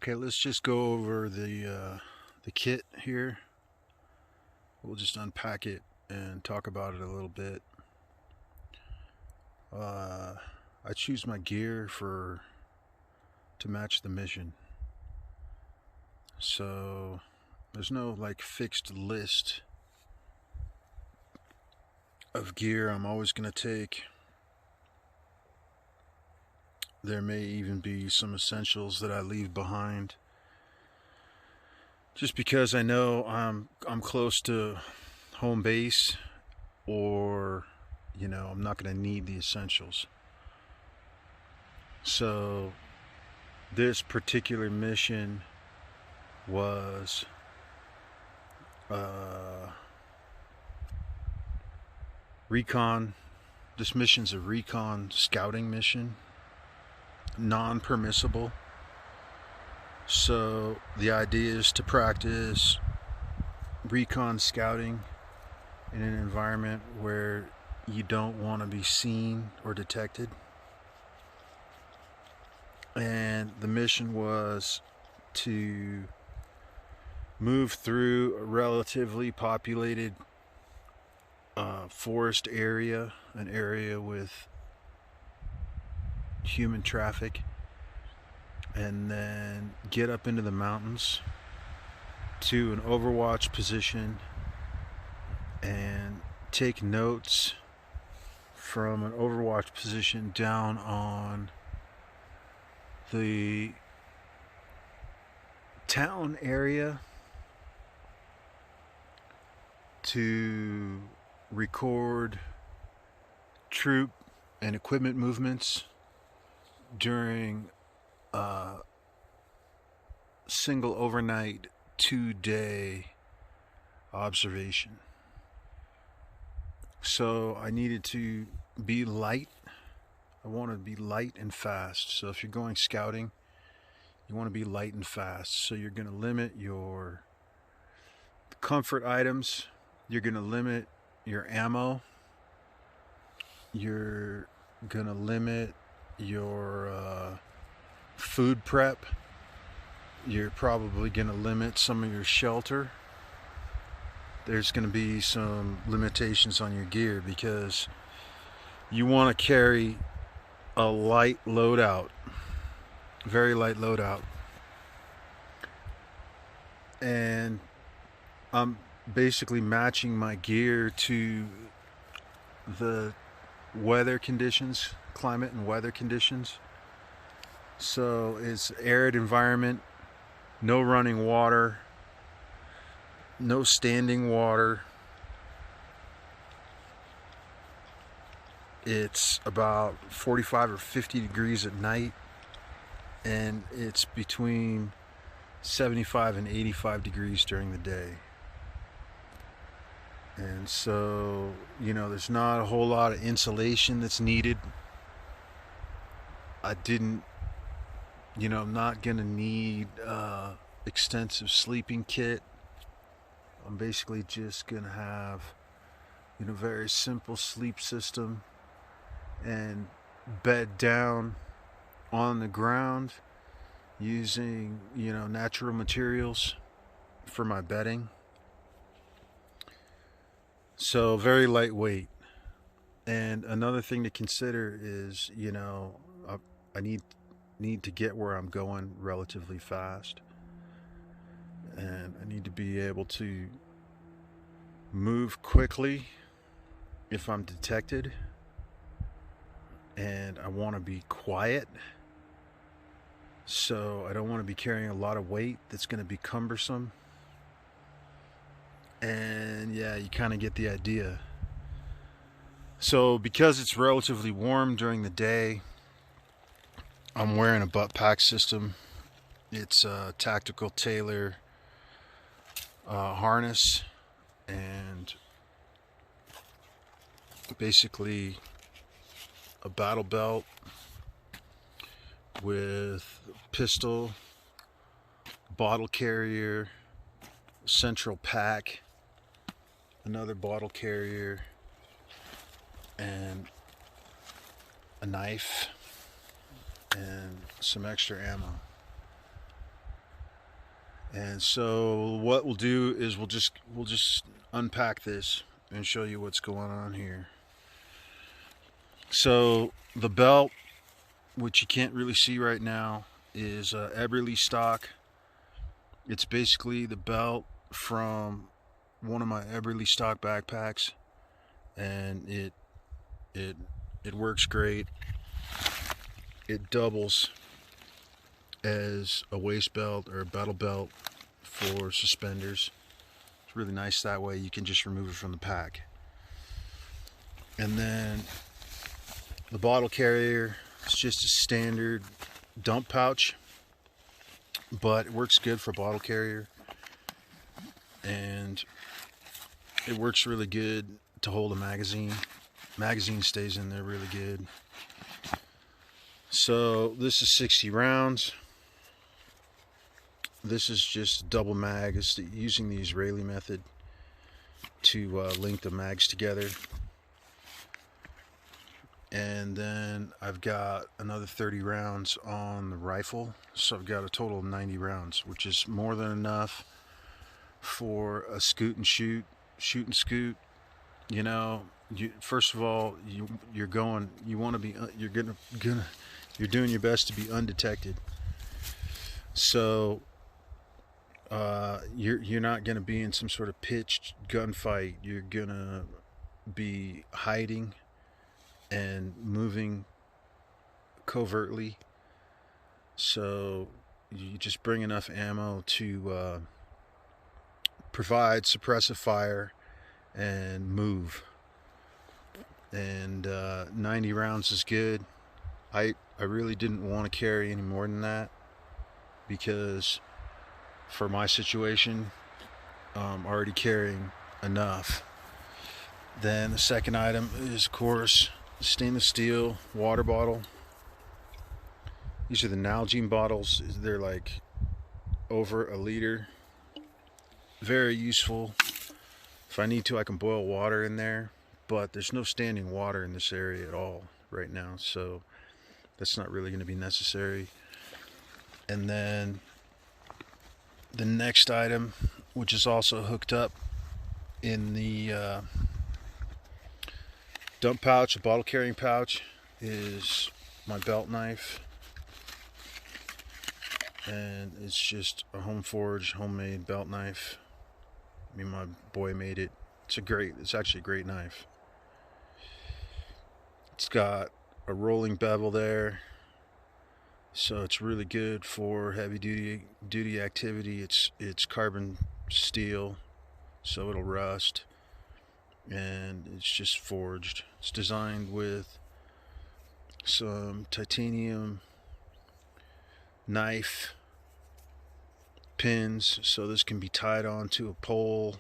Okay, let's just go over the kit here. We'll just unpack it and talk about it a little bit. I choose my gear to match the mission. So there's no like fixed list of gear I'm always gonna take. There may even be some essentials that I leave behind, just because I know I'm close to home base, or I'm not going to need the essentials. So this particular mission was recon. This mission's a recon scouting mission, non-permissible. So the idea is to practice recon scouting in an environment where you don't want to be seen or detected. And the mission was to move through a relatively populated forest area, an area with human traffic, and then get up into the mountains to an overwatch position and take notes from an overwatch position down on the town area to record troop and equipment movements during a single overnight 2-day observation. So I needed to be light. I want to be light and fast. So if you're going scouting, you want to be light and fast. So you're going to limit your comfort items. You're going to limit your ammo. You're going to limit your food prep. You're probably going to limit some of your shelter. There's going to be some limitations on your gear because you want to carry a light loadout, very light loadout. And I'm basically matching my gear to the weather conditions, climate and weather conditions. So it's arid environment, no running water, no standing water. It's about 45 or 50 degrees at night, and it's between 75 and 85 degrees during the day. And so, there's not a whole lot of insulation that's needed. I'm not gonna need extensive sleeping kit. I'm basically just gonna have very simple sleep system and bed down on the ground using natural materials for my bedding. So very lightweight. And another thing to consider is I need to get where I'm going relatively fast, and I need to be able to move quickly if I'm detected, and I want to be quiet, so I don't want to be carrying a lot of weight that's going to be cumbersome. And yeah, you kind of get the idea. So because it's relatively warm during the day, I'm wearing a butt pack system. It's a tactical Taylor harness, and basically a battle belt with pistol, bottle carrier, central pack, another bottle carrier, and a knife and some extra ammo. And so what we'll do is we'll just unpack this and show you what's going on here. So the belt, which you can't really see right now, is Eberly stock. It's basically the belt from one of my Eberly stock backpacks, and it works great. It doubles as a waist belt or a battle belt for suspenders. It's really nice that way. You can just remove it from the pack. And then the bottle carrier is just a standard dump pouch, but it works good for a bottle carrier, and it works really good to hold a magazine. Magazine stays in there really good. So this is 60 rounds. This is just double mag. It's using the Israeli method to link the mags together. And then I've got another 30 rounds on the rifle, so I've got a total of 90 rounds, which is more than enough for a shoot and scoot. You know, first of all, you're doing your best to be undetected. So you're not going to be in some sort of pitched gunfight. You're going to be hiding and moving covertly, so you just bring enough ammo to provide suppressive fire and move. And 90 rounds is good. I really didn't want to carry any more than that, because for my situation I'm already carrying enough. Then the second item is, of course, stainless steel water bottle. These are the Nalgene bottles. They're like over a liter. Very useful. If I need to, I can boil water in there, but there's no standing water in this area at all right now, so that's not really going to be necessary. And then the next item, which is also hooked up in the dump pouch, a bottle carrying pouch, is my belt knife. And it's just a home forged, homemade belt knife. I mean, my boy made it. It's actually a great knife. It's got a rolling bevel there, so it's really good for heavy duty activity. It's carbon steel, so it'll rust. And it's just forged. It's designed with some titanium knife pins, so this can be tied onto a pole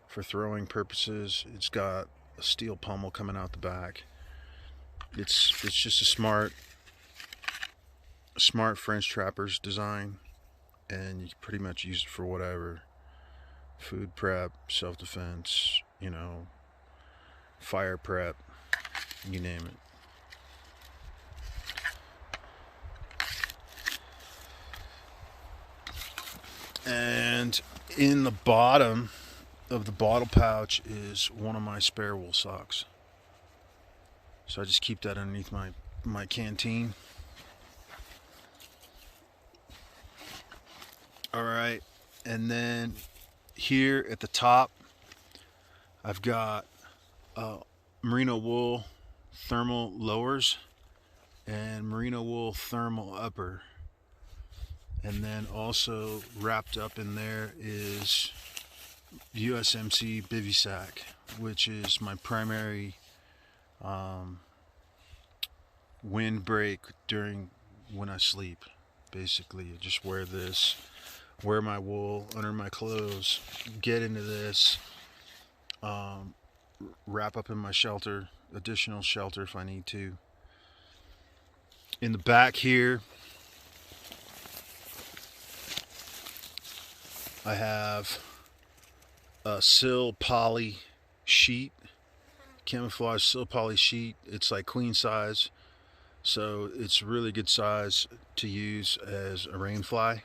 for throwing purposes. It's got a steel pommel coming out the back. It's just a smart French trapper's design, and you can pretty much use it for whatever. Food prep, self-defense, you know, fire prep, you name it. And in the bottom of the bottle pouch is one of my spare wool socks. So I just keep that underneath my canteen. Alright, and then here at the top I've got merino wool thermal lowers and merino wool thermal upper. And then also wrapped up in there is USMC bivy sack, which is my primary windbreak during when I sleep. Basically, I just wear this, wear my wool under my clothes, get into this, wrap up in my shelter, additional shelter if I need to. In the back here, I have a sil poly sheet, camouflage sil poly sheet. It's like queen size, so it's really good size to use as a rain fly.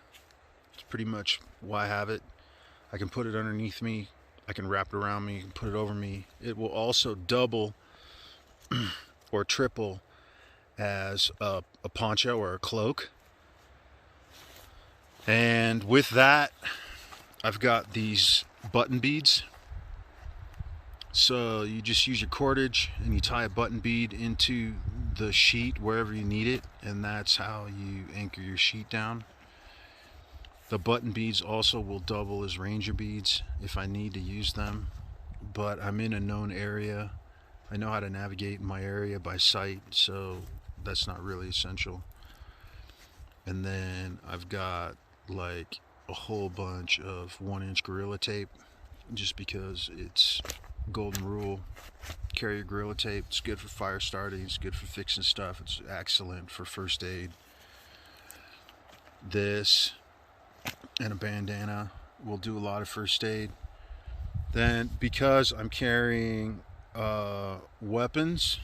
It's pretty much why I have it. I can put it underneath me, I can wrap it around me, put it over me. It will also double or triple as a poncho or a cloak. And with that, I've got these button beads. So you just use your cordage and you tie a button bead into the sheet wherever you need it, and that's how you anchor your sheet down. The button beads also will double as ranger beads if I need to use them, but I'm in a known area. I know how to navigate my area by sight, so that's not really essential. And then I've got like a whole bunch of 1-inch Gorilla Tape, just because it's golden rule. Carry your Gorilla Tape. It's good for fire starting, it's good for fixing stuff, it's excellent for first aid. This and a bandana will do a lot of first aid. Then, because I'm carrying weapons,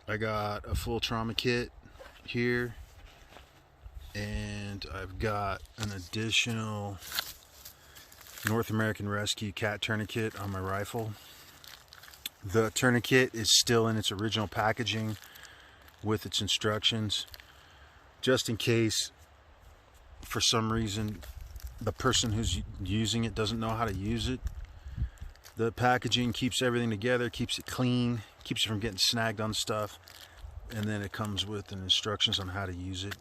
I got a full trauma kit here, and I've got an additional North American Rescue cat tourniquet on my rifle. The tourniquet is still in its original packaging with its instructions, just in case for some reason the person who's using it doesn't know how to use it. The packaging keeps everything together, keeps it clean, keeps it from getting snagged on stuff, and then it comes with an instructions on how to use it.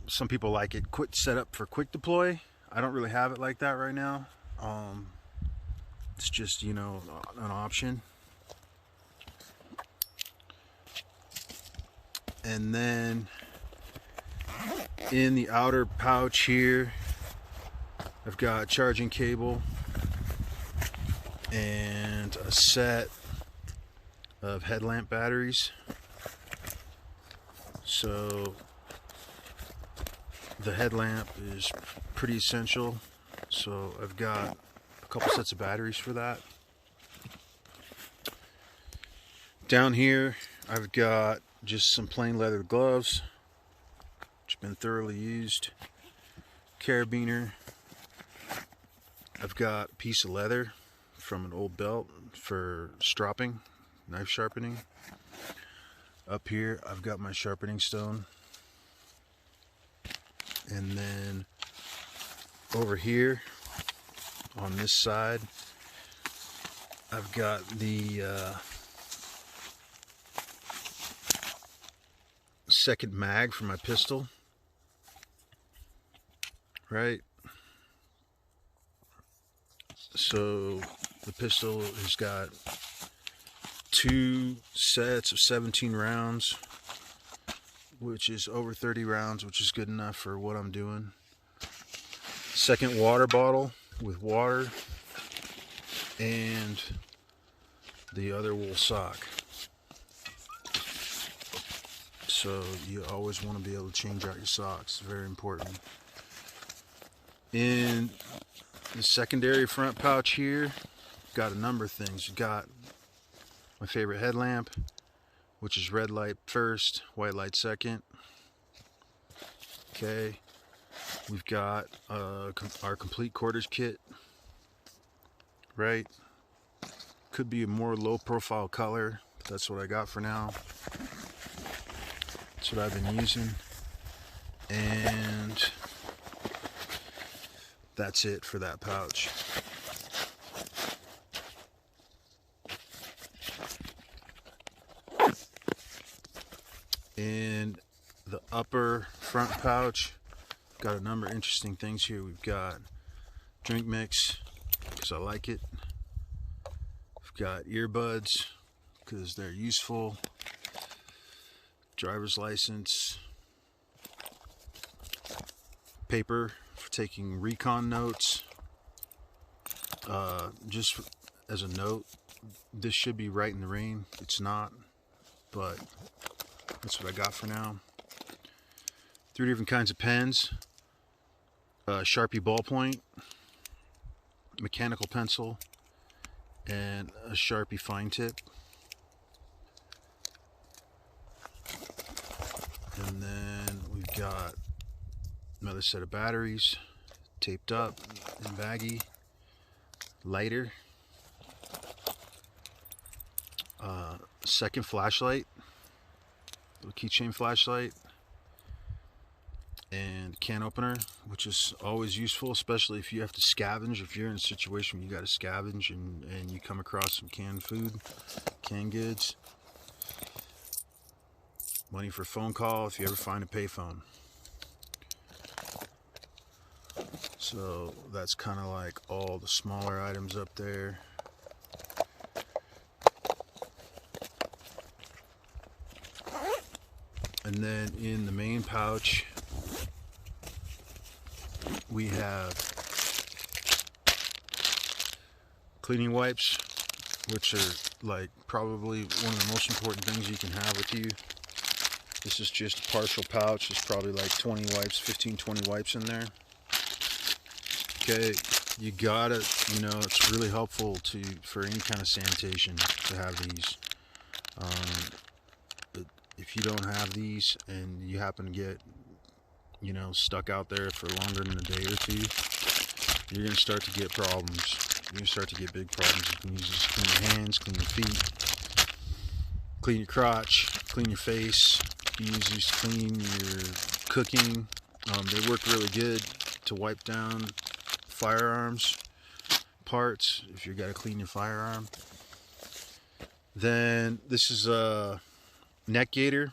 Some people like it set up for quick deploy. I don't really have it like that right now. It's just, you know, an option. And then in the outer pouch here, I've got charging cable and a set of headlamp batteries. So the headlamp is pretty essential, so I've got a couple sets of batteries for that. Down here I've got just some plain leather gloves which have been thoroughly used, carabiner. I've got a piece of leather from an old belt for stropping, knife sharpening. Up here I've got my sharpening stone, and then over here on this side I've got the second mag for my pistol, right? So the pistol has got 2 sets of 17 rounds, which is over 30 rounds, which is good enough for what I'm doing. Second water bottle with water, and the other wool sock. So you always want to be able to change out your socks. It's very important. In the secondary front pouch here, got a number of things. You've got my favorite headlamp, which is red light first, white light second. Okay, we've got our complete cordage kit, right? Could be a more low profile color, but that's what I got for now. That's what I've been using, and that's it for that pouch. In the upper front pouch, got a number of interesting things here. We've got drink mix, because I like it. We've got earbuds, because they're useful. Driver's license. Paper for taking recon notes. Just as a note, this should be right in the rain. It's not, but that's what I got for now. 3 different kinds of pens. Sharpie ballpoint, mechanical pencil, and a Sharpie fine tip. And then we've got another set of batteries, taped up and baggy, lighter, second flashlight, little keychain flashlight, and can opener, which is always useful, especially if you have to scavenge. If you're in a situation where you got to scavenge and you come across some canned food, canned goods. Money for phone call if you ever find a payphone. So that's kind of like all the smaller items up there. And then in the main pouch, we have cleaning wipes, which are like probably one of the most important things you can have with you. This is just a partial pouch. There's probably like 20 wipes, 15, 20 wipes in there. Okay, you gotta, it's really helpful for any kind of sanitation to have these. If you don't have these and you happen to get, stuck out there for longer than a day or two, you're gonna start to get problems. You're gonna start to get big problems. You can use this to clean your hands, clean your feet, clean your crotch, clean your face. You can use these to clean your cooking. They work really good to wipe down firearms parts if you got to clean your firearm. Then this is a neck gaiter,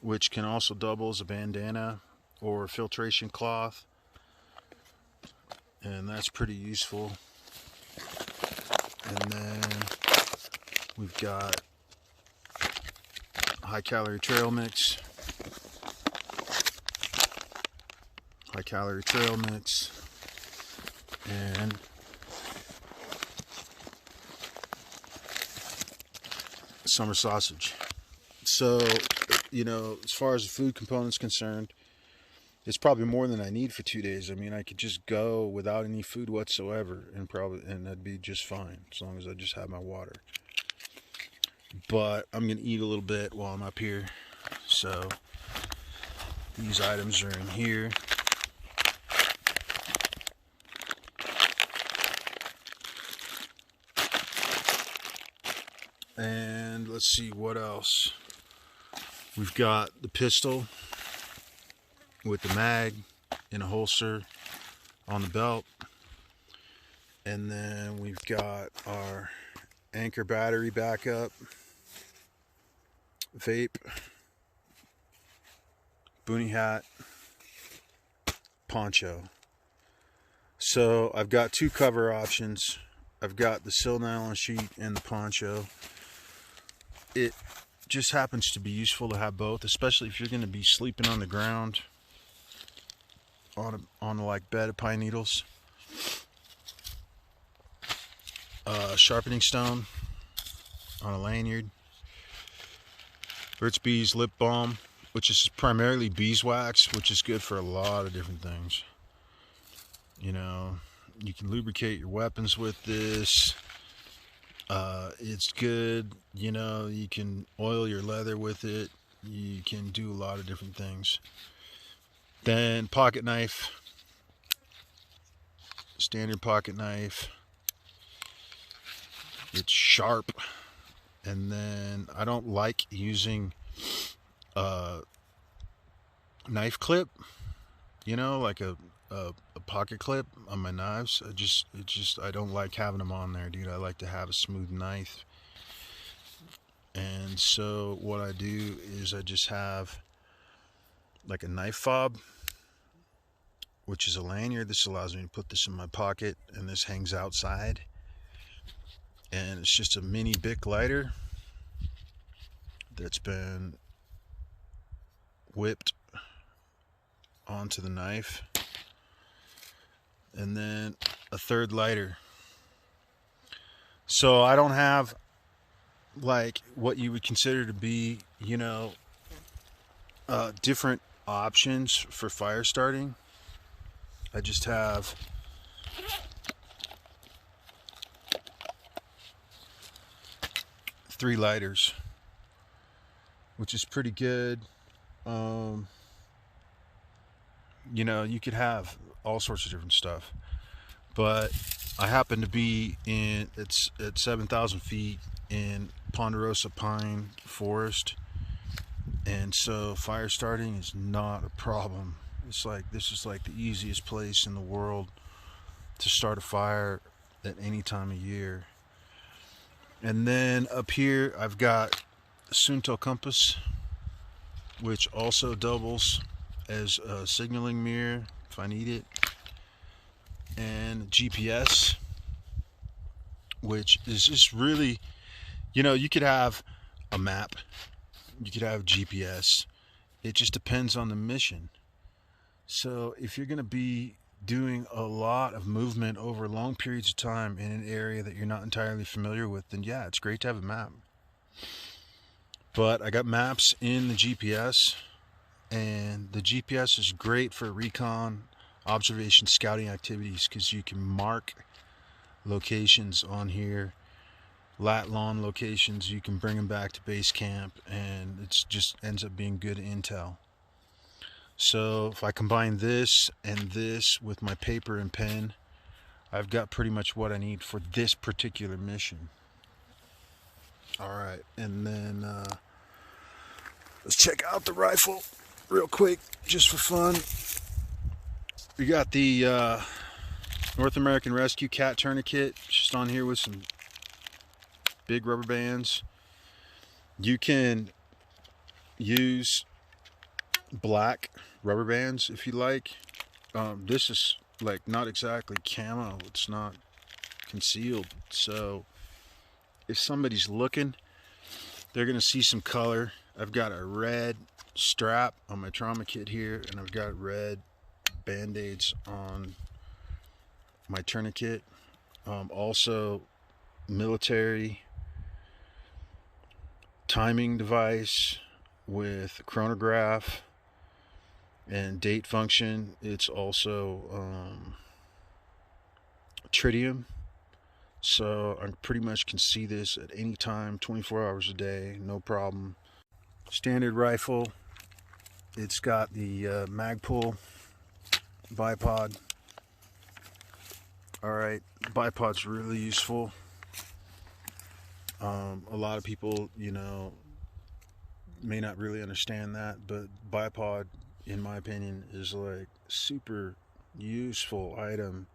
which can also double as a bandana or filtration cloth, and that's pretty useful. And then we've got high calorie trail mix, and summer sausage. So, as far as the food component's concerned, it's probably more than I need for 2 days. I mean, I could just go without any food whatsoever and that'd be just fine, as long as I just have my water. But I'm gonna eat a little bit while I'm up here, so these items are in here. And let's see what else. We've got the pistol with the mag in a holster on the belt. And then we've got our Anchor battery backup, vape, boonie hat, poncho. So I've got two cover options. I've got the sil nylon sheet and the poncho. It just happens to be useful to have both, especially if you're going to be sleeping on the ground on a like bed of pine needles. Sharpening stone on a lanyard. Burt's Bees lip balm, which is primarily beeswax, which is good for a lot of different things. You can lubricate your weapons with this. It's good, you can oil your leather with it. You can do a lot of different things. Then pocket knife, standard pocket knife. It's sharp. And then I don't like using a knife clip, like a pocket clip on my knives. I don't like having them on there, dude. I like to have a smooth knife. And so what I do is I just have like a knife fob, which is a lanyard. This allows me to put this in my pocket, and this hangs outside. And it's just a mini Bic lighter that's been whipped onto the knife. And then a third lighter. So I don't have like what you would consider to be, different options for fire starting. I just have three lighters, which is pretty good. You know, you could have all sorts of different stuff. But I happen to be it's at 7,000 feet in Ponderosa Pine Forest, and so fire starting is not a problem. It's like this is like the easiest place in the world to start a fire at any time of year. And then up here I've got a Sunto compass, which also doubles as a signaling mirror if I need it, and GPS, which is just really, you know, you could have a map, you could have GPS. It just depends on the mission. So if you're going to be doing a lot of movement over long periods of time in an area that you're not entirely familiar with, then yeah, it's great to have a map. But I got maps in the GPS, and the GPS is great for recon, observation, scouting activities, because you can mark locations on here, lat long locations. You can bring them back to base camp, and it's just ends up being good intel. So if I combine this and this with my paper and pen, I've got pretty much what I need for this particular mission. All right, and then let's check out the rifle real quick, just for fun. We got the North American Rescue Cat Tourniquet, just on here with some big rubber bands. You can use black rubber bands if you like. This is like not exactly camo, it's not concealed, so if somebody's looking, they're gonna see some color. I've got a red strap on my trauma kit here, and I've got red band-aids on my tourniquet. Also military timing device with chronograph and date function. It's also tritium, so I pretty much can see this at any time, 24 hours a day, no problem. Standard rifle. It's got the Magpul bipod. Alright, bipod's really useful. A lot of people, you know, may not really understand that, but bipod, in my opinion, is like super useful item,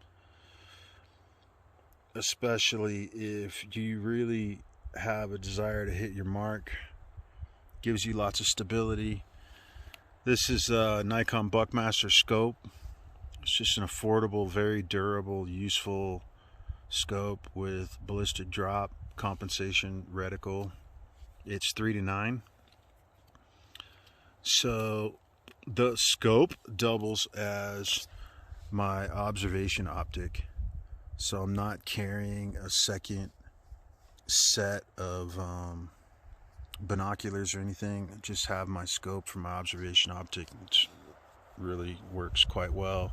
especially if you really have a desire to hit your mark. Gives you lots of stability. This is a Nikon Buckmaster scope. It's just an affordable, very durable, useful scope with ballistic drop compensation reticle. It's 3-9. So the scope doubles as my observation optic. So I'm not carrying a second set of binoculars or anything. I just have my scope for my observation optic, which really works quite well.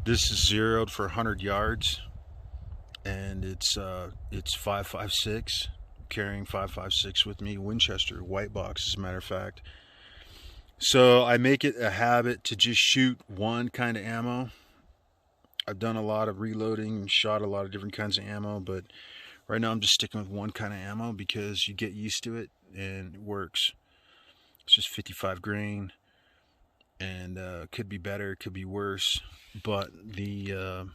This is zeroed for 100 yards, and it's 5.56. Carrying 5.56 with me, Winchester white box, as a matter of fact. So I make it a habit to just shoot one kind of ammo. I've done a lot of reloading and shot a lot of different kinds of ammo, but right now I'm just sticking with one kind of ammo because you get used to it and it works. It's just 55 grain, and could be better, could be worse, but the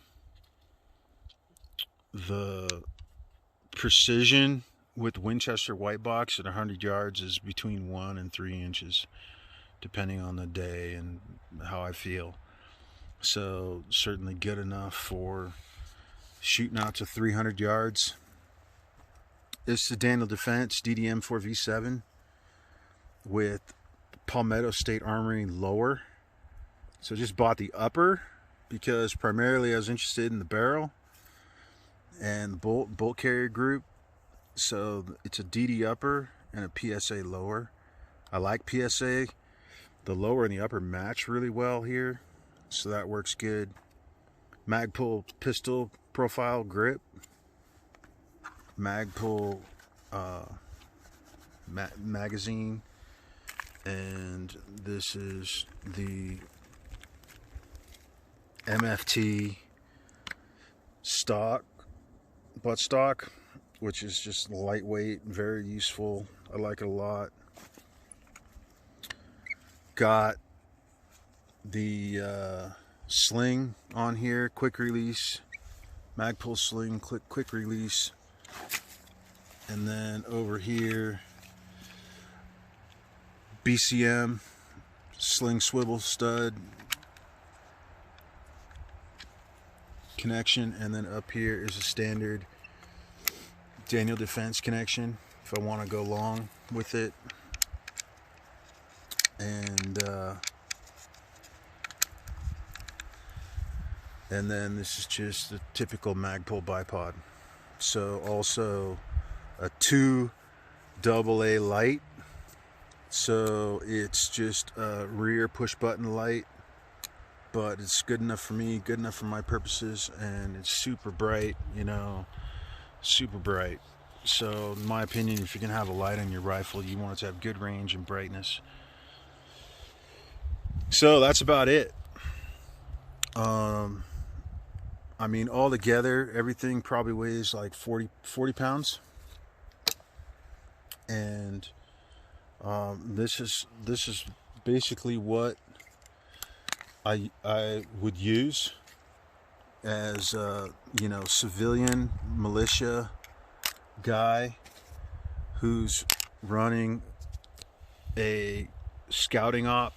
precision with Winchester white box at 100 yards is between 1 and 3 inches, depending on the day and how I feel. So certainly good enough for shooting out to 300 yards. It's the Daniel Defense DDM 4V7 with Palmetto State Armory lower. So just bought the upper because primarily I was interested in the barrel and the bolt carrier group. So it's a DD upper and a PSA lower. I like PSA. The lower and the upper match really well here, so that works good. Magpul pistol profile grip. Magpul magazine. And this is the MFT stock, buttstock, which is just lightweight, very useful. I like it a lot. Got the sling on here, quick release, Magpul sling, quick release. And then over here, BCM sling swivel stud connection, and then up here is a standard Daniel Defense connection if I want to go long with it. And then this is just a typical Magpul bipod. So also a 2 AA light. So it's just a rear push button light, but it's good enough for me, good enough for my purposes, and it's super bright, you know, super bright. So in my opinion, if you can have a light on your rifle, you want it to have good range and brightness. So that's about it. I mean, all together, everything probably weighs like 40 pounds. And this is basically what I would use as you know, civilian militia guy who's running a scouting op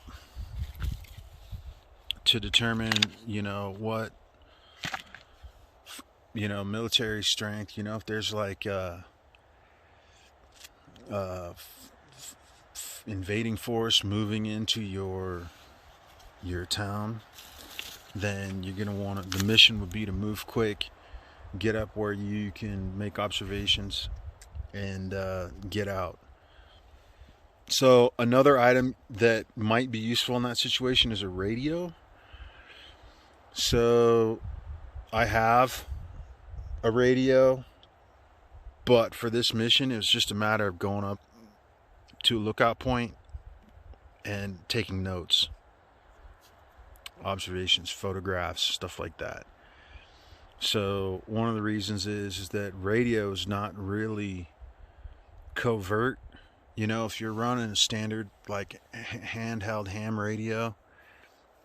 to determine, you know, what, you know, military strength, you know, if there's like invading force moving into your town, then you're gonna want to, the mission would be to move quick, get up where you can make observations, and get out. So another item that might be useful in that situation is a radio. So I have a radio, but for this mission it was just a matter of going up to a lookout point and taking notes, observations, photographs, stuff like that. So one of the reasons is that radio is not really covert. You know, if you're running a standard like handheld ham radio,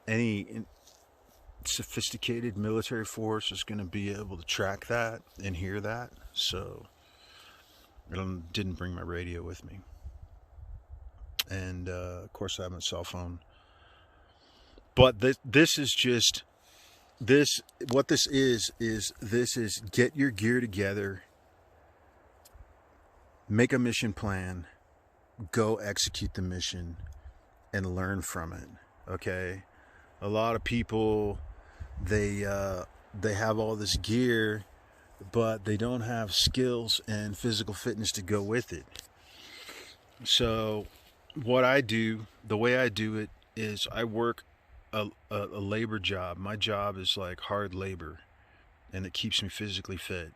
any sophisticated military force is going to be able to track that and hear that. So I didn't bring my radio with me. And of course I have my cell phone. But this is just this. What this is get your gear together, make a mission plan, go execute the mission, and learn from it. Okay, a lot of people, they have all this gear, but they don't have skills and physical fitness to go with it. So what I do, the way I do it, is I work a labor job. My job is like hard labor, and it keeps me physically fit.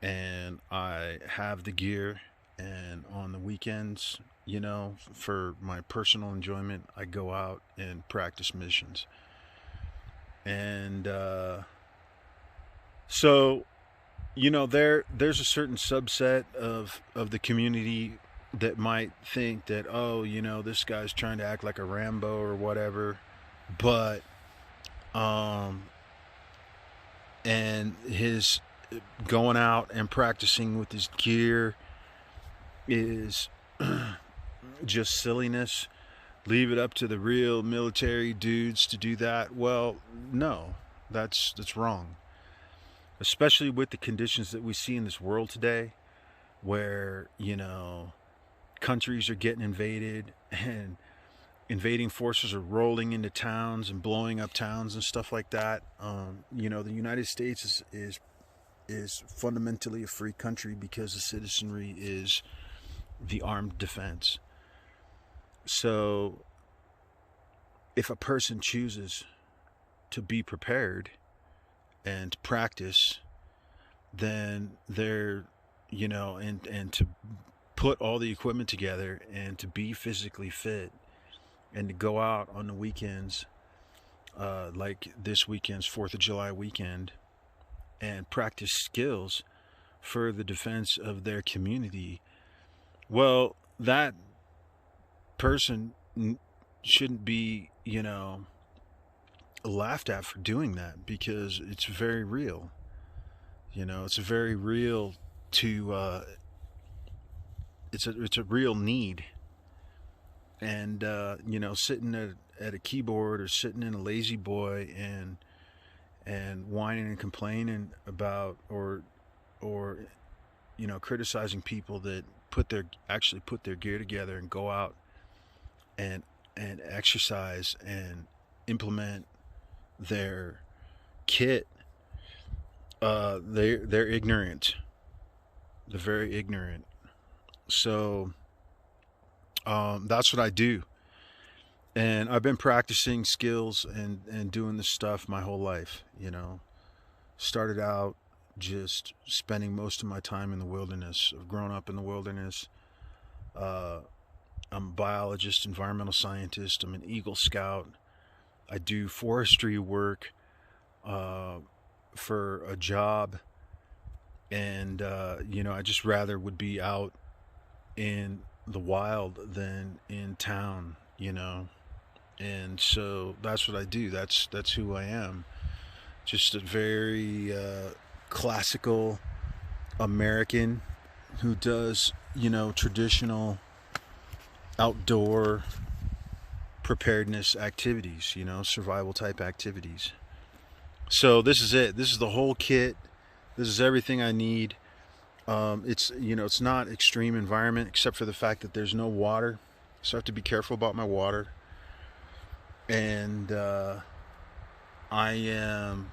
And I have the gear, and on the weekends, you know, for my personal enjoyment, I go out and practice missions. And so, you know, there's a certain subset of the community that might think that, oh, you know, this guy's trying to act like a Rambo or whatever, but and his going out and practicing with his gear is just silliness. Leave it up to the real military dudes to do that. Well, no, that's wrong. Especially with the conditions that we see in this world today, where, you know, countries are getting invaded and invading forces are rolling into towns and blowing up towns and stuff like that. You know, the United States is fundamentally a free country because the citizenry is the armed defense. So if a person chooses to be prepared and practice, then they're, you know, and to put all the equipment together and to be physically fit and to go out on the weekends like this weekend's 4th of July weekend, and practice skills for the defense of their community, well, that person shouldn't be, laughed at for doing that, because it's very real. It's very real to, it's a real need. And, sitting at a keyboard or sitting in a lazy boy and whining and complaining about, or criticizing people that actually put their gear together and go out and exercise and implement their kit, they're ignorant. They're very ignorant. So that's what I do, and I've been practicing skills and doing this stuff my whole life. Started out just spending most of my time in the wilderness. I've grown up in the wilderness. I'm a biologist, environmental scientist. I'm an Eagle Scout. I do forestry work for a job, and I just rather would be out in the wild than in town, and so that's what I do. That's who I am. Just a very classical American who does, traditional outdoor preparedness activities, survival type activities. So this is it. This is the whole kit. This is everything I need. It's not extreme environment, except for the fact that there's no water, so I have to be careful about my water. And I am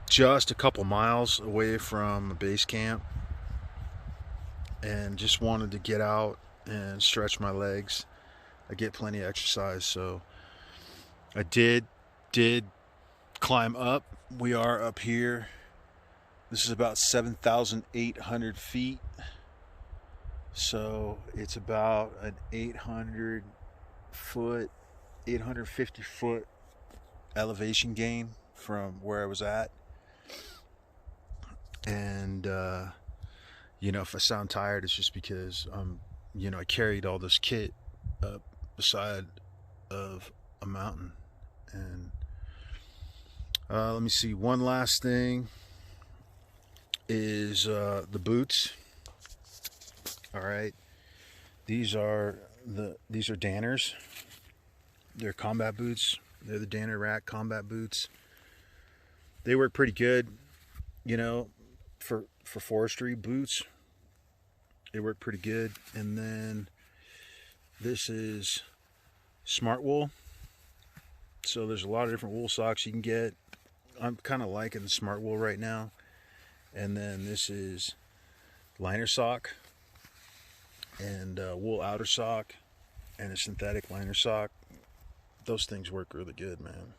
just a couple miles away from a base camp, and just wanted to get out and stretch my legs. I get plenty of exercise, so I did climb up. We are up here. This is about 7,800 feet. So it's about an 850 foot elevation gain from where I was at. And, if I sound tired, it's just because, I carried all this kit up the side of a mountain. And let me see, one last thing is the boots. All right, these are Danners. They're combat boots. They're the Danner Rack combat boots. They work pretty good, for forestry boots. They work pretty good. And then this is Smart Wool. So there's a lot of different wool socks you can get. I'm kind of liking the Smart Wool right now. And then this is liner sock, and wool outer sock, and a synthetic liner sock. Those things work really good, man.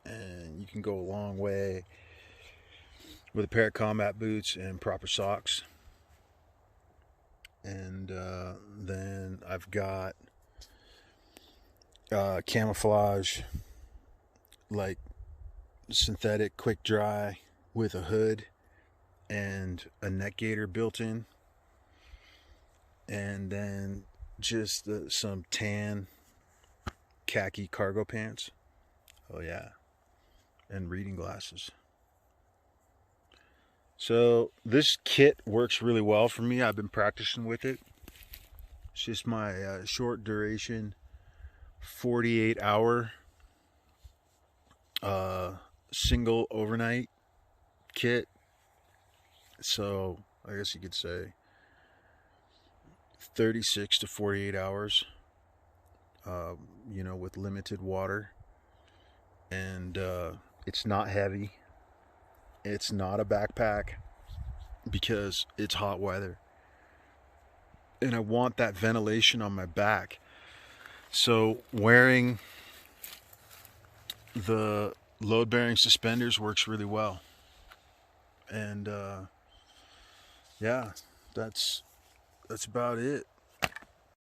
And you can go a long way with a pair of combat boots and proper socks. And then I've got camouflage, like synthetic quick dry with a hood and a neck gaiter built in, and then just some tan khaki cargo pants. Oh yeah, and reading glasses. So this kit works really well for me. I've been practicing with it. It's just my short duration 48-hour single overnight kit. So I guess you could say 36 to 48 hours, with limited water. And it's not heavy. It's not a backpack, because it's hot weather. And I want that ventilation on my back. So wearing the load-bearing suspenders works really well. And yeah, that's about it.